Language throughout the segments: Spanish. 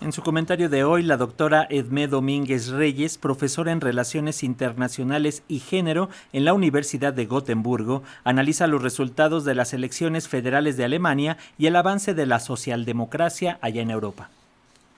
En su comentario de hoy, la doctora Edmé Domínguez Reyes, profesora en Relaciones Internacionales y Género en la Universidad de Gotemburgo, analiza los resultados de las elecciones federales de Alemania y el avance de la socialdemocracia allá en Europa.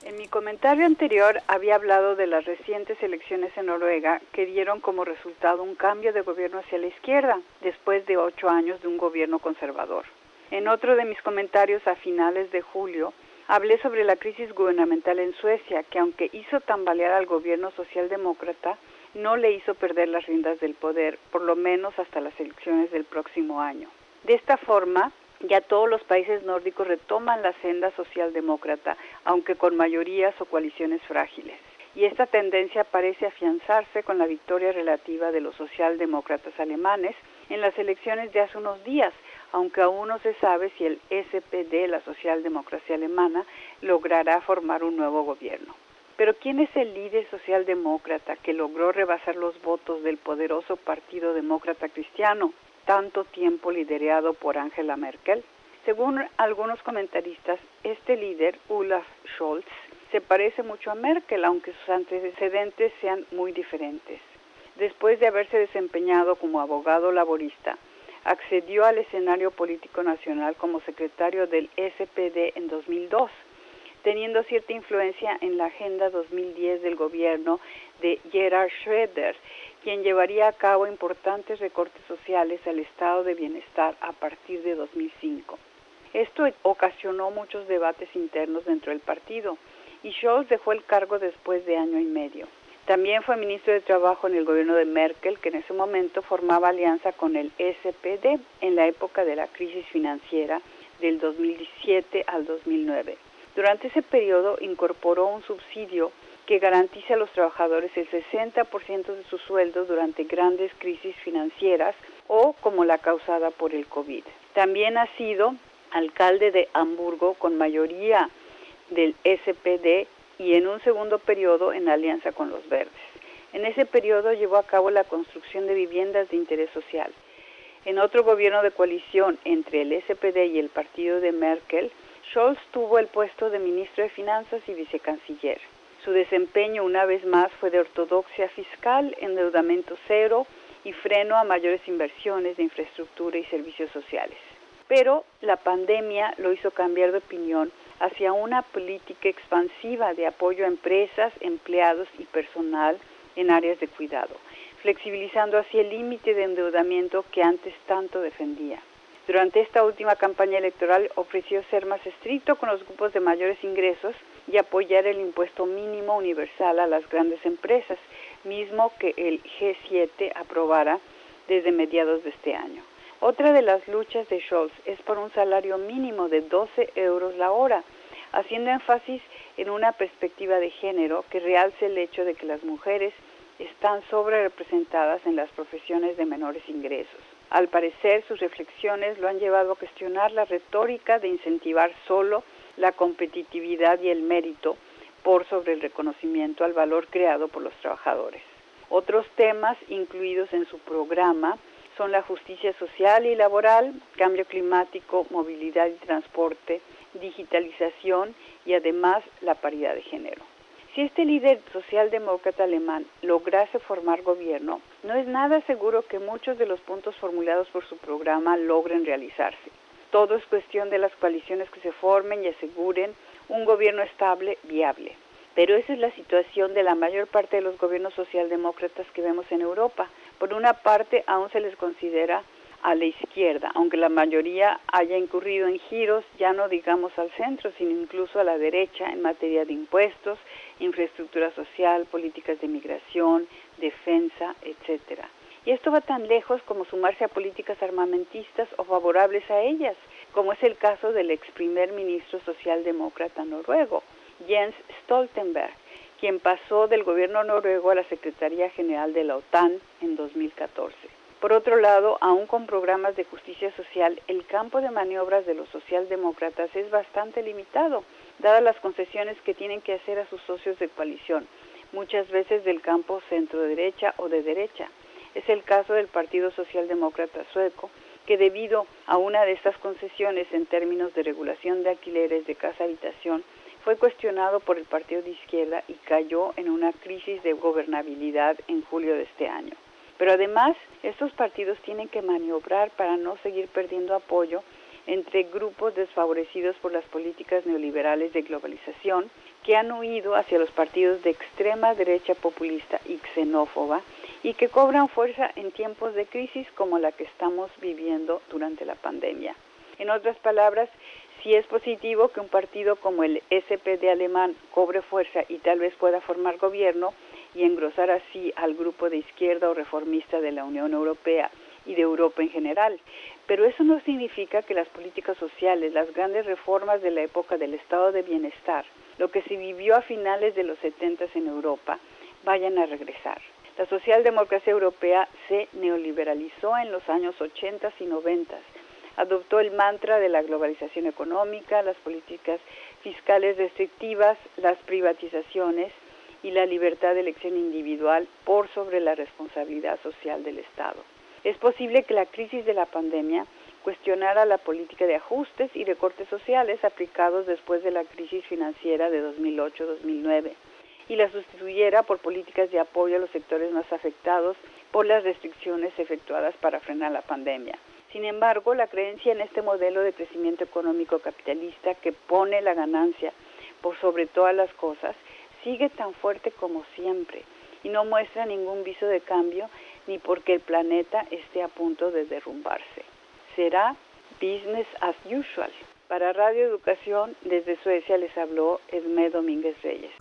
En mi comentario anterior había hablado de las recientes elecciones en Noruega que dieron como resultado un cambio de gobierno hacia la izquierda, después de 8 años de un gobierno conservador. En otro de mis comentarios a finales de julio, hablé sobre la crisis gubernamental en Suecia, que aunque hizo tambalear al gobierno socialdemócrata, no le hizo perder las riendas del poder, por lo menos hasta las elecciones del próximo año. De esta forma, ya todos los países nórdicos retoman la senda socialdemócrata, aunque con mayorías o coaliciones frágiles. Y esta tendencia parece afianzarse con la victoria relativa de los socialdemócratas alemanes en las elecciones de hace unos días, aunque aún no se sabe si el SPD, la socialdemocracia alemana, logrará formar un nuevo gobierno. Pero ¿quién es el líder socialdemócrata que logró rebasar los votos del poderoso Partido Demócrata Cristiano, tanto tiempo liderado por Angela Merkel? Según algunos comentaristas, este líder, Olaf Scholz, se parece mucho a Merkel, aunque sus antecedentes sean muy diferentes. Después de haberse desempeñado como abogado laborista, accedió al escenario político nacional como secretario del SPD en 2002, teniendo cierta influencia en la Agenda 2010 del gobierno de Gerhard Schröder, quien llevaría a cabo importantes recortes sociales al estado de bienestar a partir de 2005. Esto ocasionó muchos debates internos dentro del partido, y Scholz dejó el cargo después de año y medio. También fue ministro de Trabajo en el gobierno de Merkel, que en ese momento formaba alianza con el SPD en la época de la crisis financiera del 2017 al 2009. Durante ese periodo incorporó un subsidio que garantiza a los trabajadores el 60% de su sueldo durante grandes crisis financieras o como la causada por el COVID. También ha sido alcalde de Hamburgo con mayoría del SPD y en un segundo periodo en alianza con los Verdes. En ese periodo llevó a cabo la construcción de viviendas de interés social. En otro gobierno de coalición entre el SPD y el partido de Merkel, Scholz tuvo el puesto de ministro de Finanzas y vicecanciller. Su desempeño una vez más fue de ortodoxia fiscal, endeudamiento cero y freno a mayores inversiones de infraestructura y servicios sociales. Pero la pandemia lo hizo cambiar de opinión hacia una política expansiva de apoyo a empresas, empleados y personal en áreas de cuidado, flexibilizando así el límite de endeudamiento que antes tanto defendía. Durante esta última campaña electoral ofreció ser más estricto con los grupos de mayores ingresos y apoyar el impuesto mínimo universal a las grandes empresas, mismo que el G7 aprobara desde mediados de este año. Otra de las luchas de Scholz es por un salario mínimo de 12 euros la hora, haciendo énfasis en una perspectiva de género que realce el hecho de que las mujeres están sobrerepresentadas en las profesiones de menores ingresos. Al parecer, sus reflexiones lo han llevado a cuestionar la retórica de incentivar solo la competitividad y el mérito por sobre el reconocimiento al valor creado por los trabajadores. Otros temas incluidos en su programa son la justicia social y laboral, cambio climático, movilidad y transporte, digitalización y además la paridad de género. Si este líder socialdemócrata alemán lograse formar gobierno, no es nada seguro que muchos de los puntos formulados por su programa logren realizarse. Todo es cuestión de las coaliciones que se formen y aseguren un gobierno estable, viable. Pero esa es la situación de la mayor parte de los gobiernos socialdemócratas que vemos en Europa. Por una parte, aún se les considera a la izquierda, aunque la mayoría haya incurrido en giros, ya no digamos al centro, sino incluso a la derecha en materia de impuestos, infraestructura social, políticas de migración, defensa, etc. Y esto va tan lejos como sumarse a políticas armamentistas o favorables a ellas, como es el caso del ex primer ministro socialdemócrata noruego, Jens Stoltenberg, quien pasó del gobierno noruego a la Secretaría General de la OTAN en 2014. Por otro lado, aún con programas de justicia social, el campo de maniobras de los socialdemócratas es bastante limitado, dadas las concesiones que tienen que hacer a sus socios de coalición, muchas veces del campo centro-derecha o de derecha. Es el caso del Partido Socialdemócrata Sueco, que debido a una de estas concesiones en términos de regulación de alquileres de casa-habitación, fue cuestionado por el partido de izquierda y cayó en una crisis de gobernabilidad en julio de este año. Pero además, estos partidos tienen que maniobrar para no seguir perdiendo apoyo entre grupos desfavorecidos por las políticas neoliberales de globalización que han huido hacia los partidos de extrema derecha populista y xenófoba y que cobran fuerza en tiempos de crisis como la que estamos viviendo durante la pandemia. En otras palabras, sí es positivo que un partido como el SPD alemán cobre fuerza y tal vez pueda formar gobierno y engrosar así al grupo de izquierda o reformista de la Unión Europea y de Europa en general. Pero eso no significa que las políticas sociales, las grandes reformas de la época del estado de bienestar, lo que se vivió a finales de los 70 en Europa, vayan a regresar. La socialdemocracia europea se neoliberalizó en los años 80 y 90. Adoptó el mantra de la globalización económica, las políticas fiscales restrictivas, las privatizaciones y la libertad de elección individual por sobre la responsabilidad social del Estado. Es posible que la crisis de la pandemia cuestionara la política de ajustes y recortes sociales aplicados después de la crisis financiera de 2008-2009 y la sustituyera por políticas de apoyo a los sectores más afectados por las restricciones efectuadas para frenar la pandemia. Sin embargo, la creencia en este modelo de crecimiento económico capitalista que pone la ganancia por sobre todas las cosas sigue tan fuerte como siempre y no muestra ningún viso de cambio ni porque el planeta esté a punto de derrumbarse. Será business as usual. Para Radio Educación, desde Suecia les habló Edmé Domínguez Reyes.